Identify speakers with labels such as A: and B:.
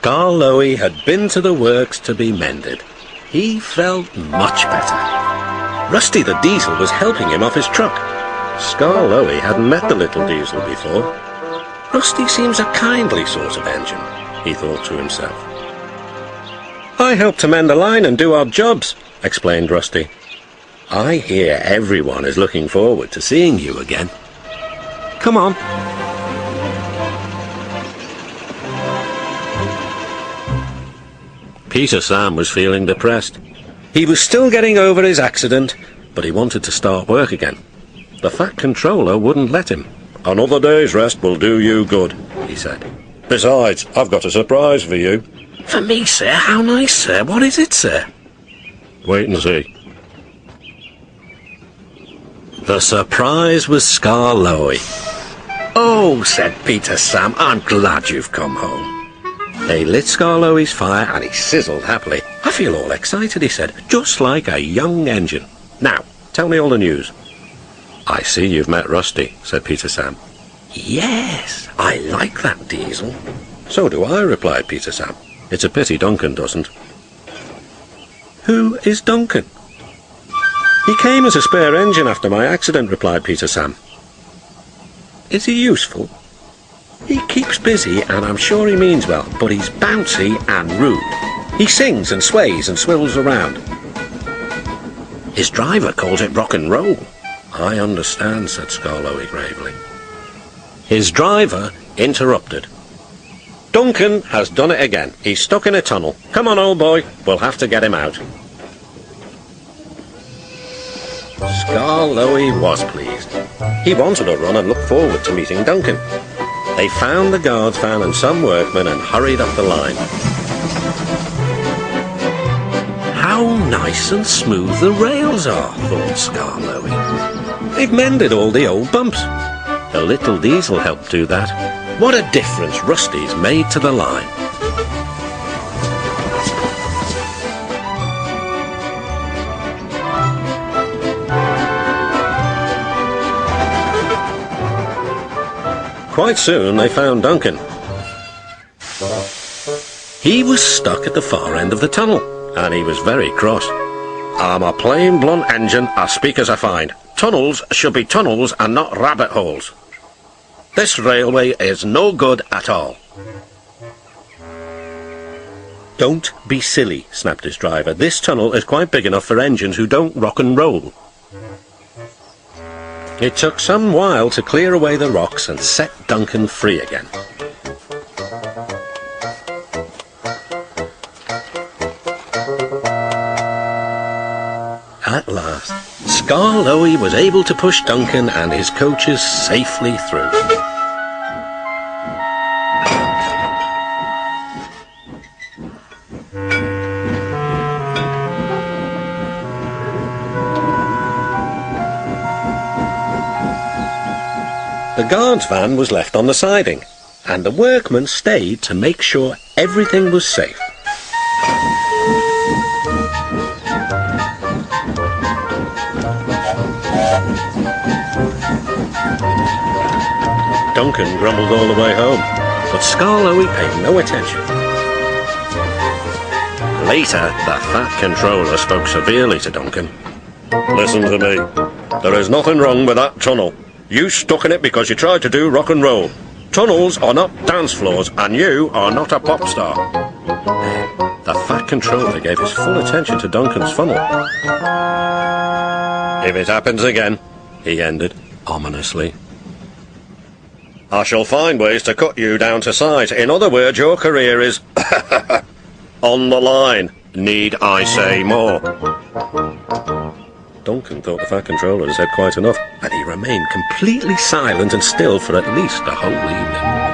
A: Scar Lowy had been to the works to be mended. He felt much better. Rusty the Diesel was helping him off his truck. Scar Lowy hadn't met the little diesel before. Rusty seems a kindly sort of engine, he thought to himself. I help to mend the line and do odd jobs, explained Rusty. I hear everyone is looking forward to seeing you again. Come on. Peter Sam was feeling depressed. He was still getting over his accident, but he wanted to start work again. The Fat Controller wouldn't let him. Another day's rest will do you good, he said. Besides, I've got a surprise for you. For me, sir? How nice, sir. What is it, sir? Wait and see. The surprise was Scar Lowy. Oh, said Peter Sam, I'm glad you've come home. They lit Scar Lowy's fire and he sizzled happily. I feel all excited, he said, just like a young engine. Now, tell me all the news. I see you've met Rusty, said Peter Sam. Yes, I like that diesel. So do I, replied Peter Sam. It's a pity Duncan doesn't. Who is Duncan? He came as a spare engine after my accident, replied Peter Sam. Is he useful? He keeps busy and I'm sure he means well, but he's bouncy and rude. He sings and sways and swivels around. His driver calls it rock and roll. I understand, said Scar Lowy gravely. His driver interrupted. Duncan has done it again. He's stuck in a tunnel. Come on, old boy. We'll have to get him out. Scar Lowy was pleased. He wanted to run and looked forward to meeting Duncan. They found the guards van and some workmen and hurried up the line. How nice and smooth the rails are, thought Scar Lowy. They've mended all the old bumps. The little diesel helped do that. What a difference Rusty's made to the line. Quite soon they found Duncan. He was stuck at the far end of the tunnel, and he was very cross. I'm a plain blunt engine, I speak as I find. Tunnels should be tunnels and not rabbit holes. This railway is no good at all. Don't be silly, snapped his driver. This tunnel is quite big enough for engines who don't rock and roll. It took some while to clear away the rocks and set Duncan free again. At last, Scar Lowy was able to push Duncan and his coaches safely through. The guard's van was left on the siding, and the workmen stayed to make sure everything was safe. Duncan grumbled all the way home, but Scar Lowy paid no attention. Later, the Fat Controller spoke severely to Duncan. Listen to me. There is nothing wrong with that tunnel. You stuck in it because you tried to do rock and roll. Tunnels are not dance floors, and you are not a pop star. The Fat Controller gave his full attention to Duncan's funnel. If it happens again, he ended ominously, I shall find ways to cut you down to size. In other words, your career is on the line. Need I say more? Duncan thought the Fat Controller had said quite enough, and he remained completely silent and still for at least the whole evening.